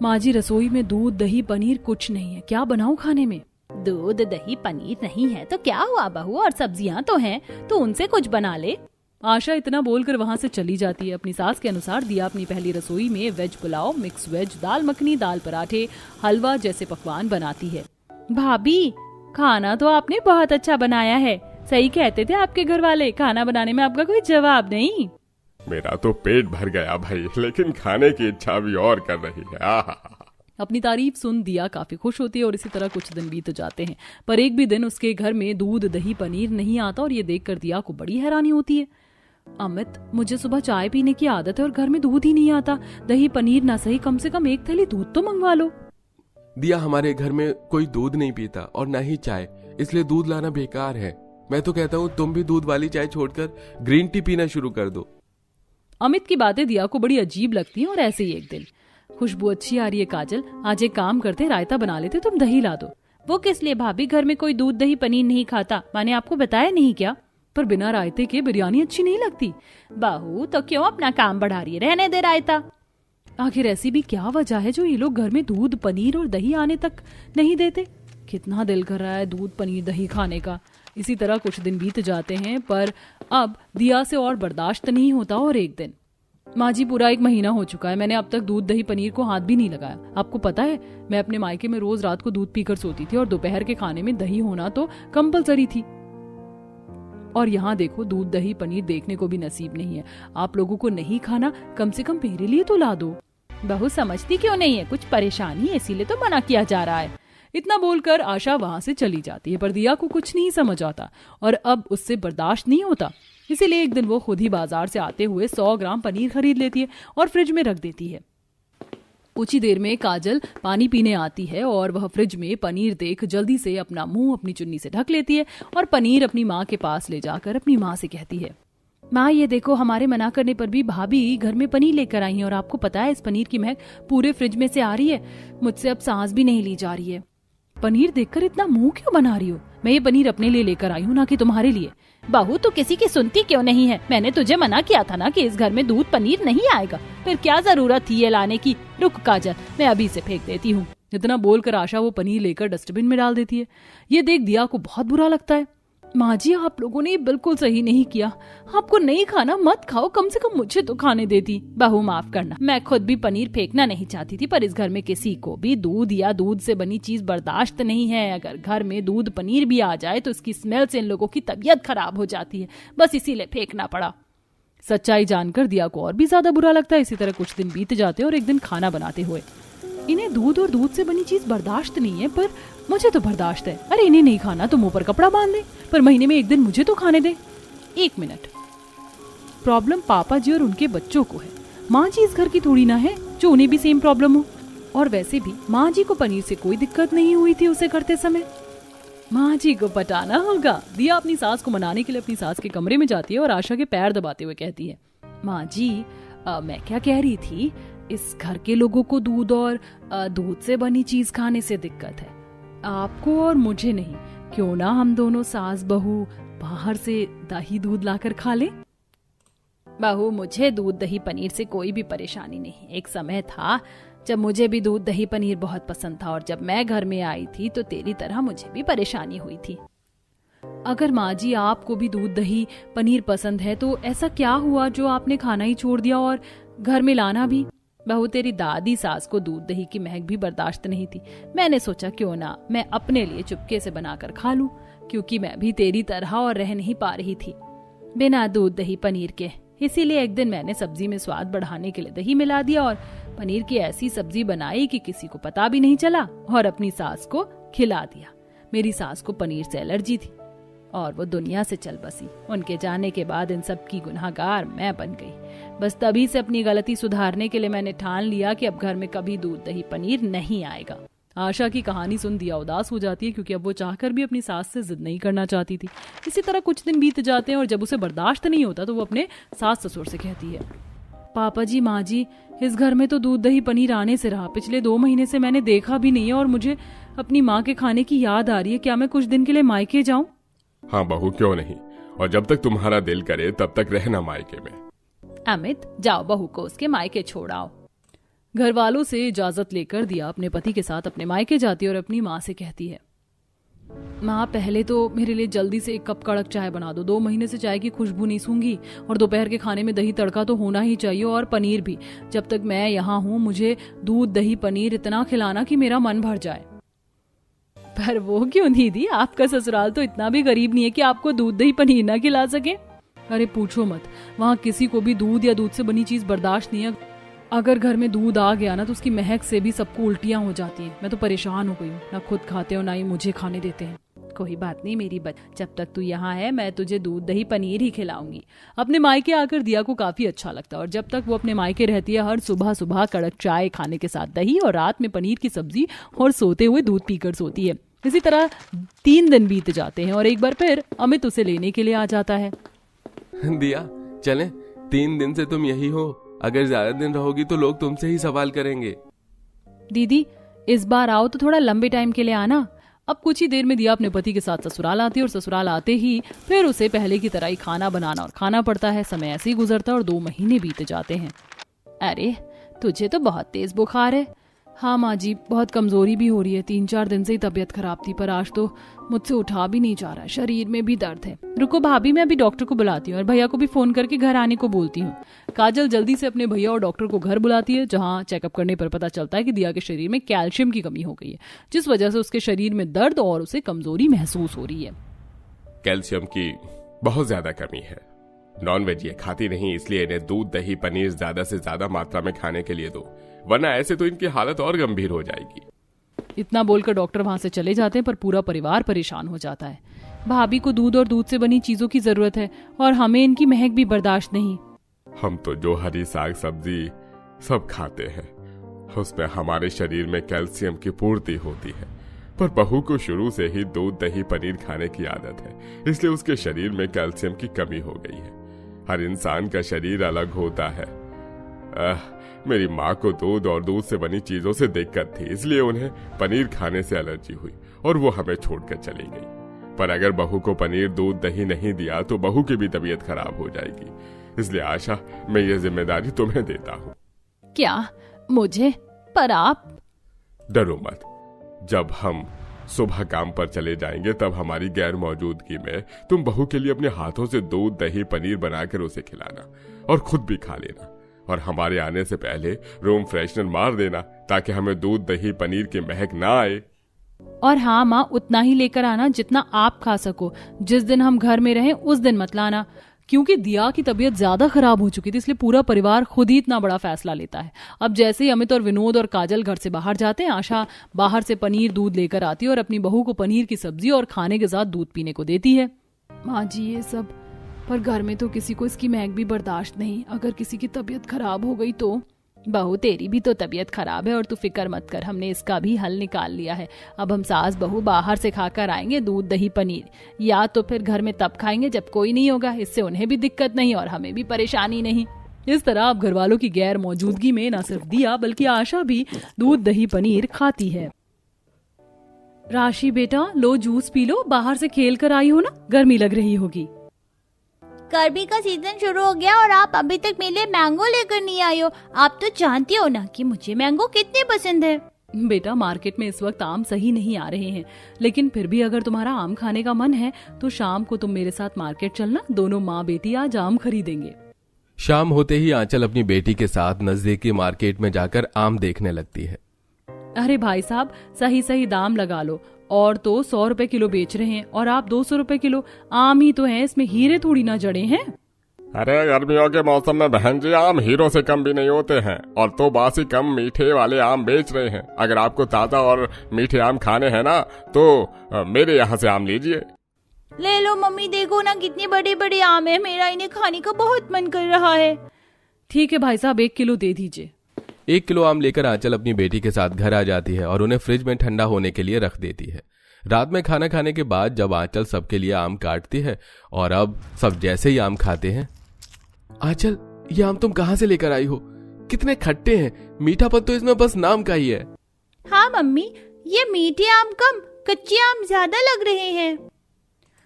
माँ जी रसोई में दूध दही पनीर कुछ नहीं है, क्या बनाऊं खाने में? दूध दही पनीर नहीं है तो क्या हुआ बहू, और सब्जियां तो हैं, तो उनसे कुछ बना ले। आशा इतना बोलकर वहाँ से चली जाती है। अपनी सास के अनुसार दिया अपनी पहली रसोई में वेज पुलाव, मिक्स वेज, दाल मखनी, दाल पराठे, हलवा जैसे पकवान बनाती है। भाभी, खाना तो आपने बहुत अच्छा बनाया है। सही कहते थे आपके घर वाले, खाना बनाने में आपका कोई जवाब नहीं। मेरा तो पेट भर गया भाई, लेकिन खाने की इच्छा भी और कर रही है। आहा। अपनी तारीफ सुन दिया काफी खुश होती है और इसी तरह कुछ दिन बीत जाते हैं। पर एक भी दिन उसके घर में दूध दही पनीर नहीं आता और ये देखकर दिया को बड़ी हैरानी होती है। अमित, मुझे सुबह चाय पीने की आदत है और घर में दूध ही नहीं आता। दही पनीर ना सही, कम से कम एक थैली दूध तो मंगवा लो। दिया, हमारे घर में कोई दूध नहीं पीता और ना ही चाय, इसलिए दूध लाना बेकार है। मैं तो कहता हूँ तुम भी दूध वाली चाय छोड़कर ग्रीन टी पीना शुरू कर दो। अमित की बातें दिया को बड़ी अजीब लगती हैं और ऐसे ही एक दिन, खुशबू अच्छी आ रही है काजल, आज एक काम करते, रायता बना लेते, तुम दही ला दो। वो किस लिए भाभी, घर में कोई दूध दही पनीर नहीं खाता, मैंने आपको बताया नहीं क्या? पर बिना रायते के बिरयानी अच्छी नहीं लगती। बहू तो क्यों अपना काम बढ़ा रही है, रहने दे रायता। आखिर ऐसी भी क्या वजह है जो ये लोग घर में दूध पनीर और दही आने तक नहीं देते? कितना दिल कर रहा है दूध पनीर दही खाने का। इसी तरह कुछ दिन बीत जाते हैं, पर अब दिया से और बर्दाश्त नहीं होता। और एक दिन, माँ जी पूरा 1 महीना हो चुका है, मैंने अब तक दूध दही पनीर को हाथ भी नहीं लगाया। आपको पता है, मैं अपने मायके में रोज रात को दूध पीकर सोती थी और दोपहर के खाने में दही होना तो कंपलसरी थी। और यहाँ देखो, दूध दही पनीर देखने को भी नसीब नहीं है। आप लोगों को नहीं खाना, कम से कम मेरे लिए तो ला दो। बहू समझती क्यों नहीं है, कुछ परेशानी है इसीलिए तो मना किया जा रहा है। इतना बोलकर आशा वहां से चली जाती है, पर दिया को कुछ नहीं समझ आता और अब उससे बर्दाश्त नहीं होता। इसीलिए एक दिन वो खुद ही बाजार से आते हुए 100 ग्राम पनीर खरीद लेती है और फ्रिज में रख देती है। कुछ ही देर में काजल पानी पीने आती है और वह फ्रिज में पनीर देख जल्दी से अपना मुंह अपनी चुन्नी से ढक लेती है और पनीर अपनी माँ के पास ले जाकर अपनी माँ से कहती है, माँ ये देखो, हमारे मना करने पर भी भाभी घर में पनीर लेकर आई है और आपको पता है इस पनीर की महक पूरे फ्रिज में से आ रही है, मुझसे अब सांस भी नहीं ली जा रही है। पनीर देखकर इतना मुंह क्यों बना रही हो? मैं ये पनीर अपने लिए लेकर आई हूँ, ना कि तुम्हारे लिए। बहू तो किसी की सुनती क्यों नहीं है? मैंने तुझे मना किया था ना कि इस घर में दूध पनीर नहीं आएगा, फिर क्या जरूरत थी ये लाने की? रुक काजल, मैं अभी से फेंक देती हूँ। इतना बोलकर आशा वो पनीर लेकर डस्टबिन में डाल देती है। ये देख दिया को बहुत बुरा लगता है। माँ जी, आप लोगों ने बिल्कुल सही नहीं किया, आपको नहीं खाना मत खाओ, कम से कम मुझे तो खाने देती। बहू माफ करना, मैं खुद भी पनीर फेंकना नहीं चाहती थी, पर इस घर में किसी को भी दूध या दूध से बनी चीज बर्दाश्त नहीं है। अगर घर में दूध पनीर भी आ जाए तो इसकी स्मेल से इन लोगों की तबीयत खराब हो जाती है, बस इसीलिए फेंकना पड़ा। सच्चाई जानकर दिया को और भी ज्यादा बुरा लगता है। इसी तरह कुछ दिन बीत जाते और एक दिन खाना बनाते हुए, इन्हें दूध और दूध से बनी चीज बर्दाश्त नहीं है, पर मुझे तो बर्दाश्त है। अरे इन्हें नहीं खाना तो मुंह पर कपड़ा बांध दे, पर महीने में एक दिन मुझे तो खाने दे। 1 मिनट, प्रॉब्लम पापा जी और उनके बच्चों को है, माँ जी इस घर की थोड़ी ना है जो उन्हें भी सेम प्रॉब्लम हो। और वैसे भी माँ जी को पनीर से कोई दिक्कत नहीं हुई थी उसे करते समय। माँ जी को पटाना होगा। दिया अपनी सास को मनाने के लिए अपनी सास के कमरे में जाती है और आशा के पैर दबाते हुए कहती है, माँ जी मैं क्या कह रही थी, इस घर के लोगों को दूध और दूध से बनी चीज खाने से दिक्कत है, आपको और मुझे नहीं। क्यों ना हम दोनों सास बहू बाहर से दही दूध लाकर खा ले? बहू, मुझे दूध दही पनीर से कोई भी परेशानी नहीं। एक समय था जब मुझे भी दूध दही पनीर बहुत पसंद था और जब मैं घर में आई थी तो तेरी तरह मुझे भी परेशानी हुई थी। अगर माँ जी आपको भी दूध दही पनीर पसंद है तो ऐसा क्या हुआ जो आपने खाना ही छोड़ दिया और घर में लाना भी? बहू, तेरी दादी सास को दूध दही की महक भी बर्दाश्त नहीं थी। मैंने सोचा क्यों ना मैं अपने लिए चुपके से बनाकर खा लूं, क्योंकि मैं भी तेरी तरह और रह नहीं पा रही थी बिना दूध दही पनीर के। इसीलिए एक दिन मैंने सब्जी में स्वाद बढ़ाने के लिए दही मिला दिया और पनीर की ऐसी सब्जी बनाई कि किसी को पता भी नहीं चला और अपनी सास को खिला दिया। मेरी सास को पनीर से एलर्जी थी और वो दुनिया से चल बसी। उनके जाने के बाद इन सब की गुनहगार मैं बन गई। बस तभी से अपनी गलती सुधारने के लिए मैंने ठान लिया कि अब घर में कभी दूध दही पनीर नहीं आएगा। आशा की कहानी सुन दिया उदास हो जाती है, क्योंकि अब वो चाहकर भी अपनी सास से जिद नहीं करना चाहती थी। इसी तरह कुछ दिन बीत जाते हैं और जब उसे बर्दाश्त नहीं होता तो वो अपने सास ससुर से कहती है, पापा जी, माँ जी, इस घर में तो दूध दही पनीर आने से रहा, पिछले 2 महीने से मैंने देखा भी नहीं है और मुझे अपनी माँ के खाने की याद आ रही है। क्या मैं कुछ दिन के लिए मायके जाऊं? हाँ बहू, क्यों नहीं, और जब तक तुम्हारा दिल करे तब तक रहना मायके में। अमित, जाओ बहू को उसके मायके छोड़ाओ। घर वालों से इजाजत लेकर दिया अपने पति के साथ अपने मायके जाती है और अपनी माँ से कहती है, माँ पहले तो मेरे लिए जल्दी से 1 कप कड़क चाय बना दो। 2 महीने से चाय की खुशबू नहीं सूंघी और दोपहर के खाने में दही तड़का तो होना ही चाहिए और पनीर भी। जब तक मैं यहाँ हूँ मुझे दूध दही पनीर इतना खिलाना कि मेरा मन भर जाए। पर वो क्यों दीदी, आपका ससुराल तो इतना भी गरीब नहीं है कि आपको दूध दही पनीर ना खिला सके। अरे पूछो मत, वहाँ किसी को भी दूध या दूध से बनी चीज बर्दाश्त नहीं है। अगर घर में दूध आ गया ना तो उसकी महक से भी सबको उल्टियां हो जाती हैं। मैं तो परेशान हो गई हूँ, ना खुद खाते हो ना ही मुझे खाने देते हैं। कोई बात नहीं मेरी जब तक तू यहाँ है मैं तुझे दूध दही पनीर ही खिलाऊंगी। अपने मायके आकर दिया को काफी अच्छा लगता है और जब तक वो अपने मायके रहती है हर सुबह सुबह कड़क चाय खाने के साथ दही और रात में पनीर की सब्जी और सोते हुए दूध पीकर सोती है। इसी तरह 3 दिन बीत जाते हैं और एक बार फिर अमित उसे लेने के लिए आ जाता है। दिया चलें, 3 दिन से तुम यही हो, अगर ज्यादा दिन रहोगी तो लोग तुमसे ही सवाल करेंगे। दीदी इस बार आओ तो थोड़ा लंबे टाइम के लिए आना। अब कुछ ही देर में दिया अपने पति के साथ ससुराल आती है और ससुराल आते ही फिर उसे पहले की तरह ही खाना बनाना और खाना पड़ता है। समय ऐसे ही गुजरता है और 2 महीने बीत जाते हैं। अरे तुझे तो बहुत तेज बुखार है। हाँ माँ जी, बहुत कमजोरी भी हो रही है। 3-4 दिन से ही तबीयत खराब थी पर आज तो मुझसे उठा भी नहीं जा रहा, शरीर में भी दर्द है। रुको भाभी, मैं अभी डॉक्टर को बुलाती हूँ और भैया को भी फोन करके घर आने को बोलती हूँ। काजल जल्दी से अपने भैया और डॉक्टर को घर बुलाती है, जहाँ चेकअप करने पर पता चलता है कि दिया के शरीर में कैल्शियम की कमी हो गई है, जिस वजह से उसके शरीर में दर्द और उसे कमजोरी महसूस हो रही है। कैल्शियम की बहुत ज्यादा कमी है। नॉनवेज ये खाती नहीं, इसलिए इन्हें दूध दही पनीर ज्यादा से ज्यादा मात्रा में खाने के लिए दो, वरना ऐसे तो इनकी हालत और गंभीर हो जाएगी। इतना बोलकर डॉक्टर वहां से चले जाते हैं पर पूरा परिवार परेशान हो जाता है। भाभी को दूध और दूध से बनी चीजों की जरूरत है और हमें इनकी महक भी बर्दाश्त नहीं। हम तो जो हरी साग सब्जी सब खाते हैं उसमें हमारे शरीर में कैल्शियम की पूर्ति होती है, पर बहू को शुरू से ही दूध दही पनीर खाने की आदत है, इसलिए उसके शरीर में कैल्शियम की कमी हो गई है। हर इंसान का शरीर अलग होता है। मेरी माँ को दूध और दूध से बनी चीजों से दिक्कत थी, इसलिए उन्हें पनीर खाने से एलर्जी हुई और वो हमें छोड़कर चली गई। पर अगर बहू को पनीर दूध दही नहीं दिया तो बहू की भी तबीयत खराब हो जाएगी, इसलिए आशा मैं ये जिम्मेदारी तुम्हें देता हूँ। क्या मुझे? पर आप? डरो मत, जब हम सुबह काम पर चले जाएंगे तब हमारी गैर मौजूदगी में तुम बहू के लिए अपने हाथों से दूध दही पनीर बनाकर उसे खिलाना और खुद भी खा लेना, और हमारे आने से पहले रूम फ्रेशनर मार देना ताकि हमें दूध दही पनीर की महक ना आए। और हाँ माँ, उतना ही लेकर आना जितना आप खा सको। जिस दिन हम घर में रहें उस दिन मत लाना, क्योंकि दिया की तबीयत ज्यादा खराब हो चुकी थी, इसलिए पूरा परिवार खुद ही इतना बड़ा फैसला लेता है। अब जैसे ही अमित और विनोद और काजल घर से बाहर जाते हैं, आशा बाहर से पनीर दूध लेकर आती है और अपनी बहू को पनीर की सब्जी और खाने के साथ दूध पीने को देती है। माँ जी ये सब, पर घर में तो किसी को इसकी महक भी बर्दाश्त नहीं। अगर किसी की तबीयत खराब हो गई तो? बहू तेरी भी तो तबीयत खराब है और तू फिक्र मत कर, हमने इसका भी हल निकाल लिया है। अब हम सास बहू बाहर से खाकर आएंगे दूध दही पनीर, या तो फिर घर में तब खाएंगे जब कोई नहीं होगा। इससे उन्हें भी दिक्कत नहीं और हमें भी परेशानी नहीं। इस तरह अब घर वालों की गैर मौजूदगी में न सिर्फ दिया बल्कि आशा भी दूध दही पनीर खाती है। राशि बेटा लो जूस पी लो, बाहर से खेल कर आई हो ना, गर्मी लग रही होगी। गर्मी का सीजन शुरू हो गया और आप अभी तक मेरे लिए मैंगो लेकर नहीं आए हो। आप तो जानती हो ना कि मुझे मैंगो कितने पसंद है। बेटा मार्केट में इस वक्त आम सही नहीं आ रहे हैं, लेकिन फिर भी अगर तुम्हारा आम खाने का मन है तो शाम को तुम मेरे साथ मार्केट चलना, दोनों माँ बेटी आज आम खरीदेंगे। शाम होते ही आंचल अपनी बेटी के साथ नजदीकी मार्केट में जाकर आम देखने लगती है। अरे भाई साहब सही सही दाम लगा लो, और तो 100 रुपए किलो बेच रहे हैं और आप 200 रुपए किलो। आम ही तो है, इसमें हीरे थोड़ी ना जड़े हैं। अरे गर्मियों के मौसम में बहन जी आम हीरो से कम भी नहीं होते हैं, और तो बासी कम मीठे वाले आम बेच रहे हैं। अगर आपको ताजा और मीठे आम खाने हैं ना तो मेरे यहाँ से आम लीजिए। ले लो मम्मी, देखो ना कितने बड़े बड़े आम है, मेरा इन्हें खाने का बहुत मन कर रहा है। ठीक है भाई साहब 1 किलो दे दीजिए। 1 किलो आम लेकर आंचल अपनी बेटी के साथ घर आ जाती है और उन्हें फ्रिज में ठंडा होने के लिए रख देती है। रात में खाना खाने के बाद जब आंचल सबके लिए आम काटती है और अब सब जैसे ही आम खाते हैं, आंचल ये आम तुम कहाँ से लेकर आई हो? कितने खट्टे हैं, मीठापन तो इसमें बस नाम का ही है। हाँ मम्मी, ये मीठे आम कम कच्चे आम ज्यादा लग रहे हैं।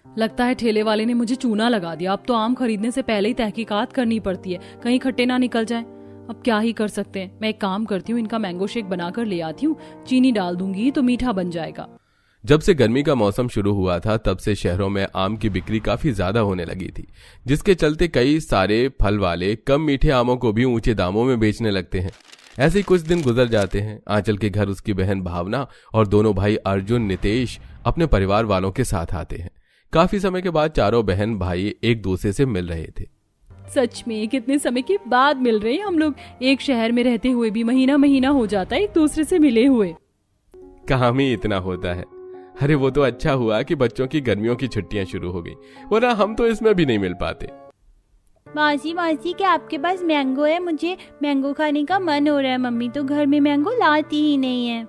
लगता है ठेले वाले ने मुझे चूना लगा दिया। अब तो आम खरीदने से पहले ही तहकीकात करनी पड़ती है, कहीं खट्टे ना निकल जाए। अब क्या ही कर सकते हैं। मैं एक काम करती हूँ, इनका मैंगो शेक बनाकर ले आती हूँ, चीनी डाल दूंगी तो मीठा बन जाएगा। जब से गर्मी का मौसम शुरू हुआ था तब से शहरों में आम की बिक्री काफी ज्यादा होने लगी थी, जिसके चलते कई सारे फल वाले कम मीठे आमों को भी ऊंचे दामों में बेचने लगते हैं। ऐसे ही कुछ दिन गुजर जाते हैं। आंचल के घर उसकी बहन भावना और दोनों भाई अर्जुन नितेश अपने परिवार वालों के साथ आते हैं। काफी समय के बाद चारों बहन भाई एक दूसरे से मिल रहे थे। सच में कितने समय के बाद मिल रहे हैं हम लोग। एक शहर में रहते हुए भी महीना महीना हो जाता है एक दूसरे से मिले हुए। काम ही इतना होता है। अरे वो तो अच्छा हुआ कि बच्चों की गर्मियों की छुट्टियां शुरू हो गई, वरना हम तो इसमें भी नहीं मिल पाते। मासी क्या आपके पास मैंगो है? मुझे मैंगो खाने का मन हो रहा है। मम्मी तो घर में मैंगो लाती ही नहीं है।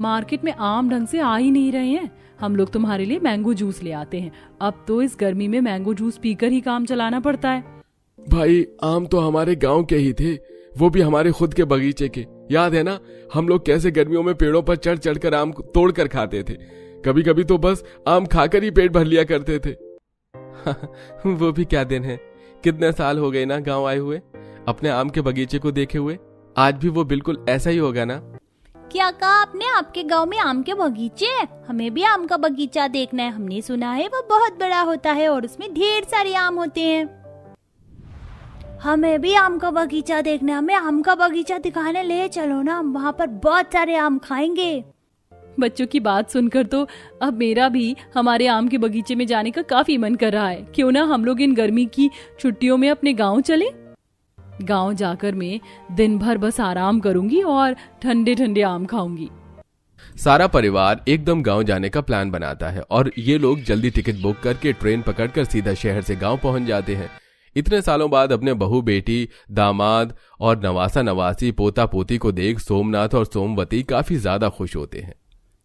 मार्केट में आम ढंग से आ ही नहीं रहे हैं। हम लोग तुम्हारे लिए मैंगो जूस ले आते हैं। अब तो इस गर्मी में मैंगो जूस पीकर ही काम चलाना पड़ता है। भाई आम तो हमारे गांव के ही थे, वो भी हमारे खुद के बगीचे के। याद है ना हम लोग कैसे गर्मियों में पेड़ों पर चढ़ चढ़ कर आम तोड़ कर खाते थे। कभी कभी तो बस आम खाकर ही पेट भर लिया करते थे। वो भी क्या दिन है। कितने साल हो गए ना गांव आए हुए, अपने आम के बगीचे को देखे हुए। आज भी वो बिल्कुल ऐसा ही होगा ना। क्या कहा आपने? आपके गांव में आम के बगीचे हैं? हमें भी आम का बगीचा देखना है। हमने सुना है वो बहुत बड़ा होता है और उसमें ढेर सारे आम होते हैं। हमें भी आम का बगीचा देखना है। हमें आम का बगीचा दिखाने ले चलो ना, हम वहाँ पर बहुत सारे आम खाएंगे। बच्चों की बात सुनकर तो अब मेरा भी हमारे आम के बगीचे में जाने का काफी मन कर रहा है। क्यों ना हम लोग इन गर्मी की छुट्टियों में अपने गांव चले। गांव जाकर मैं दिन भर बस आराम करूंगी और ठंडे ठंडे आम खाऊंगी। सारा परिवार एकदम गांव जाने का प्लान बनाता है और ये लोग जल्दी टिकट बुक करके ट्रेन पकड़कर सीधा शहर से गांव पहुंच जाते हैं। इतने सालों बाद अपने बहू बेटी, दामाद और नवासा नवासी, पोता पोती को देख सोमनाथ और सोमवती काफी ज्यादा खुश होते हैं।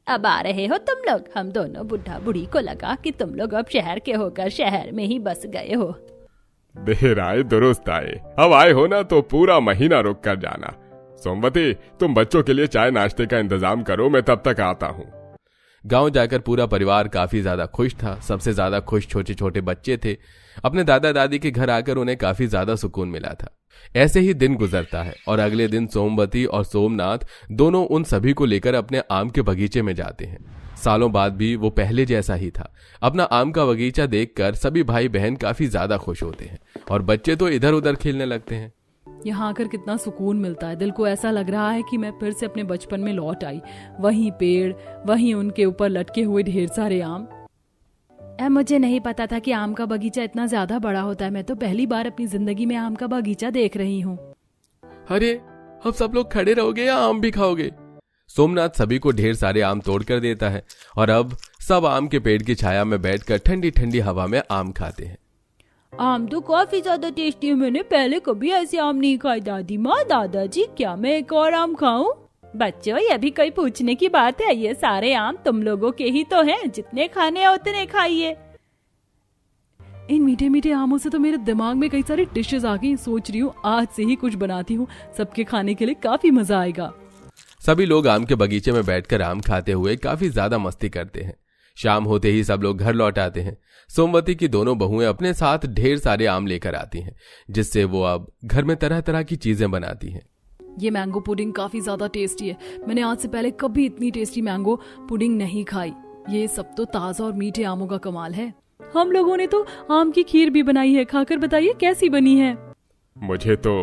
अब आ रहे हो तुम लोग? हम दोनों बुढ़ा बुढ़ी को लगा कि तुम लोग अब शहर के होकर शहर में ही बस गए हो। देर आए दुरुस्त आए। अब आए हो ना तो पूरा महीना रुक कर जाना। सोमवती तुम बच्चों के लिए चाय नाश्ते का इंतजाम करो, मैं तब तक आता हूँ। गांव जाकर पूरा परिवार काफी ज्यादा खुश था। सबसे ज्यादा खुश छोटे छोटे बच्चे थे। अपने दादा दादी के घर आकर उन्हें काफी ज्यादा सुकून मिला था। ऐसे ही दिन गुजरता है और अगले दिन सोमवती और सोमनाथ दोनों उन सभी को लेकर अपने आम के बगीचे में जाते हैं। सालों बाद भी वो पहले जैसा ही था। अपना आम का बगीचा देखकर सभी भाई बहन काफी ज्यादा खुश होते हैं और बच्चे तो इधर उधर खेलने लगते हैं। यहाँ आकर कितना सुकून मिलता है। दिल को ऐसा लग रहा है कि मैं फिर से अपने बचपन में लौट आई। वहीं पेड़, वहीं उनके ऊपर लटके हुए ढेर सारे आम। मुझे नहीं पता था कि आम का बगीचा इतना ज्यादा बड़ा होता है। मैं तो पहली बार अपनी जिंदगी में आम का बगीचा देख रही हूँ। अरे अब सब लोग खड़े रहोगे या आम भी खाओगे? सोमनाथ सभी को ढेर सारे आम तोड़ कर देता है और अब सब आम के पेड़ की छाया में बैठकर ठंडी ठंडी हवा में आम खाते हैं। आम तो काफी ज्यादा टेस्टी है। मैंने पहले कभी ऐसे आम नहीं खाए। दादी माँ, दादाजी, क्या मैं एक और आम खाऊं? बच्चों, ये भी कोई पूछने की बात है? ये सारे आम तुम लोगों के ही तो हैं। जितने खाने हैं उतने खाइए। इन मीठे मीठे आमों से तो मेरे दिमाग में कई सारी डिशेस आ गई। सोच रही हूँ आज से ही कुछ बनाती हूँ, सबके खाने के लिए काफी मजा आएगा। सभी लोग आम के बगीचे में बैठकर आम खाते हुए काफी ज्यादा मस्ती करते हैं। शाम होते ही सब लोग घर लौट आते हैं। सोमवती की दोनों बहुएं अपने साथ ढेर सारे आम लेकर आती हैं, जिससे वो अब घर में तरह तरह की चीजें बनाती हैं। ये मैंगो पुडिंग काफी ज्यादा टेस्टी है। मैंने आज से पहले कभी इतनी टेस्टी मैंगो पुडिंग नहीं खाई। ये सब तो ताजा और मीठे आमों का कमाल है। हम लोगों ने तो आम की खीर भी बनाई है। खाकर बताइए कैसी बनी है। मुझे तो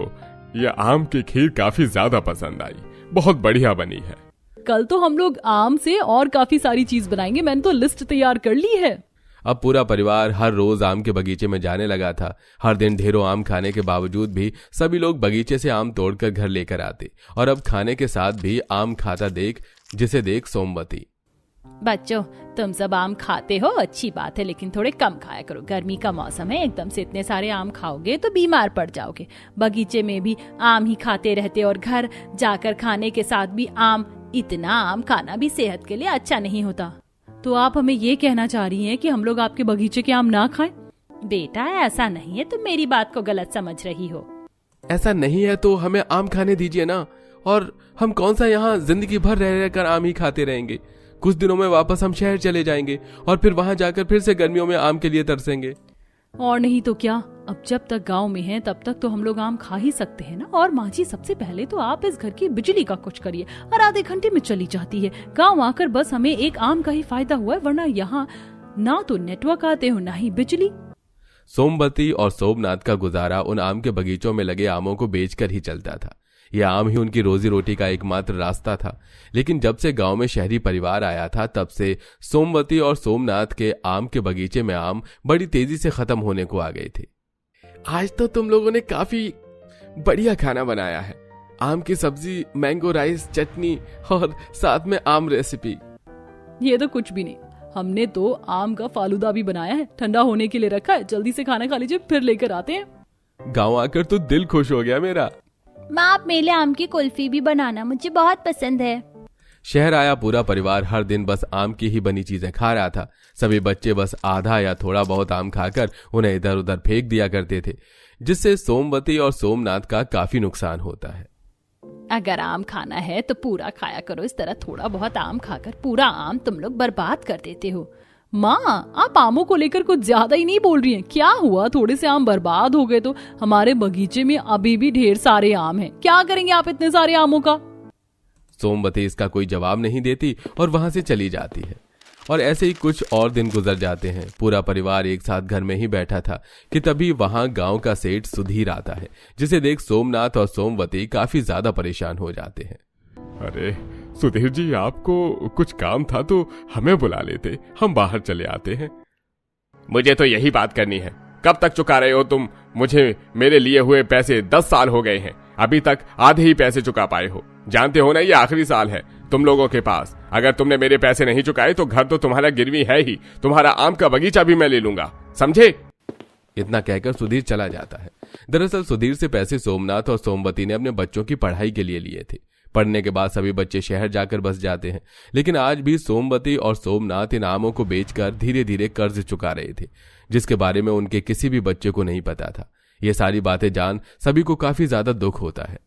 ये आम की खीर काफी ज्यादा पसंद आई। बहुत बढ़िया बनी है। कल तो हम लोग आम से और काफी सारी चीज बनाएंगे। मैंने तो लिस्ट तैयार कर ली है। अब पूरा परिवार हर रोज आम के बगीचे में जाने लगा था। हर दिन ढेरों आम खाने के बावजूद भी सभी लोग बगीचे से आम तोड़कर घर लेकर आते और अब खाने के साथ भी आम खाता जिसे देख सोमवती। बच्चों, तुम सब आम खाते हो, अच्छी बात है, लेकिन थोड़े कम खाया करो। गर्मी का मौसम है, एकदम से इतने सारे आम खाओगे तो बीमार पड़ जाओगे। बगीचे में भी आम ही खाते रहते और घर जाकर खाने के साथ भी आम। इतना आम खाना भी सेहत के लिए अच्छा नहीं होता। तो आप हमें ये कहना चाह रही हैं कि हम लोग आपके बगीचे के आम ना खाएं? बेटा, ऐसा नहीं है, तुम मेरी बात को गलत समझ रही हो। ऐसा नहीं है तो हमें आम खाने दीजिए ना। और हम कौन सा यहाँ जिंदगी भर रह रहकर आम ही खाते रहेंगे। कुछ दिनों में वापस हम शहर चले जाएंगे और फिर वहां जाकर फिर से गर्मियों में आम के लिए तरसेंगे। और नहीं तो क्या, अब जब तक गांव में हैं तब तक तो हम लोग आम खा ही सकते हैं ना। और माँ जी, सबसे पहले तो आप इस घर की बिजली का कुछ करिए, और आधे घंटे में चली जाती है। गांव आकर बस हमें एक आम का ही फायदा हुआ है, वरना यहाँ ना तो नेटवर्क आते हो ना ही बिजली। सोमवती और सोमनाथ का गुजारा उन आम के बगीचों में लगे आमों को बेचकर ही चलता था। यह आम ही उनकी रोजी रोटी का एकमात्र रास्ता था। लेकिन जब से गांव में शहरी परिवार आया था, तब से सोमवती और सोमनाथ के आम के बगीचे में आम बड़ी तेजी से खत्म होने को आ गए थे। आज तो तुम लोगों ने काफी बढ़िया खाना बनाया है। आम की सब्जी, मैंगो राइस, चटनी और साथ में आम रेसिपी। ये तो कुछ भी नहीं, हमने तो आम का फालूदा भी बनाया है, ठंडा होने के लिए रखा है। जल्दी से खाना खा लीजिए, फिर लेकर आते हैं। गांव आकर तो दिल खुश हो गया मेरा। माँ, आप मेरे लिए आम की कुल्फी भी बनाना, मुझे बहुत पसंद है। शहर आया पूरा परिवार हर दिन बस आम की ही बनी चीजें खा रहा था। सभी बच्चे बस आधा या थोड़ा बहुत आम खाकर उन्हें इधर उधर फेंक दिया करते थे, जिससे सोमवती और सोमनाथ का काफी नुकसान होता है। अगर आम खाना है तो पूरा खाया करो, इस तरह थोड़ा बहुत आम खाकर पूरा आम तुम लोग बर्बाद कर देते हो। माँ, आप आमों को लेकर कुछ ज्यादा ही नहीं बोल रही हैं? क्या हुआ, थोड़े से आम बर्बाद हो गए तो हमारे बगीचे में अभी भी ढेर सारे आम हैं। क्या करेंगे आप इतने सारे आमों का? सोमवती इसका कोई जवाब नहीं देती और वहां से चली जाती है। और ऐसे ही कुछ और दिन गुजर जाते हैं। पूरा परिवार एक साथ घर में ही बैठा था कि तभी वहां गांव का सेठ सुधीर आता है, जिसे देख सोमनाथ और सोमवती काफी ज्यादा परेशान हो जाते हैं। अरे सुधीर जी, आपको कुछ काम था तो हमें बुला लेते, हम बाहर चले आते हैं। मुझे तो यही बात करनी है। कब तक चुका रहे हो तुम मुझे मेरे लिए हुए पैसे? 10 साल हो गए हैं, अभी तक आधे ही पैसे चुका पाए हो। जानते हो ना, ये आखिरी साल है तुम लोगों के पास। अगर तुमने मेरे पैसे नहीं चुकाए तो घर तो तुम्हारा गिरवी है ही, तुम्हारा आम का बगीचा भी मैं ले लूंगा, समझे? इतना कहकर सुधीर चला जाता है। दरअसल सुधीर से पैसे सोमनाथ और सोमवती ने अपने बच्चों की पढ़ाई के लिए लिए थे। पढ़ने के बाद सभी बच्चे शहर जाकर बस जाते हैं, लेकिन आज भी सोमवती और सोमनाथ इन आमों को बेचकर धीरे धीरे कर्ज चुका रहे थे, जिसके बारे में उनके किसी भी बच्चे को नहीं पता था। ये सारी बातें जान सभी को काफी ज्यादा दुख होता है।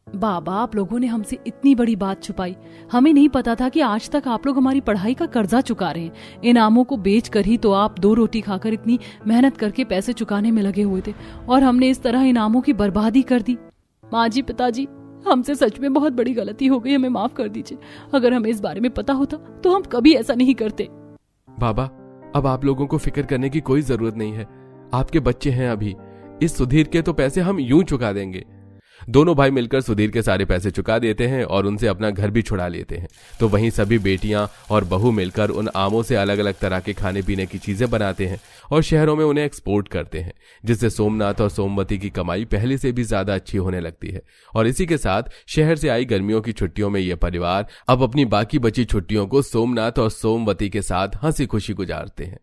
बाबा, आप लोगों ने हमसे इतनी बड़ी बात छुपाई। हमें नहीं पता था कि आज तक आप लोग हमारी पढ़ाई का कर्जा चुका रहे हैं। इन आमों को बेच कर ही तो आप 2 रोटी खाकर इतनी मेहनत करके पैसे चुकाने में लगे हुए थे, और हमने इस तरह इन आमों की बर्बादी कर दी। माँ जी, पिताजी, हमसे सच में बहुत बड़ी गलती हो गई, हमें माफ कर दीजिए। अगर हमें इस बारे में पता होता तो हम कभी ऐसा नहीं करते। बाबा, अब आप लोगों को फिक्र करने की कोई जरूरत नहीं है। आपके बच्चे हैं अभी, इस सुधीर के तो पैसे हम यूं चुका देंगे। दोनों भाई मिलकर सुधीर के सारे पैसे चुका देते हैं और उनसे अपना घर भी छुड़ा लेते हैं। तो वहीं सभी बेटियां और बहू मिलकर उन आमों से अलग अलग तरह के खाने पीने की चीजें बनाते हैं और शहरों में उन्हें एक्सपोर्ट करते हैं, जिससे सोमनाथ और सोमवती की कमाई पहले से भी ज्यादा अच्छी होने लगती है। और इसी के साथ शहर से आई गर्मियों की छुट्टियों में यह परिवार अब अपनी बाकी बची छुट्टियों को सोमनाथ और सोमवती के साथ हंसी खुशी गुजारते हैं।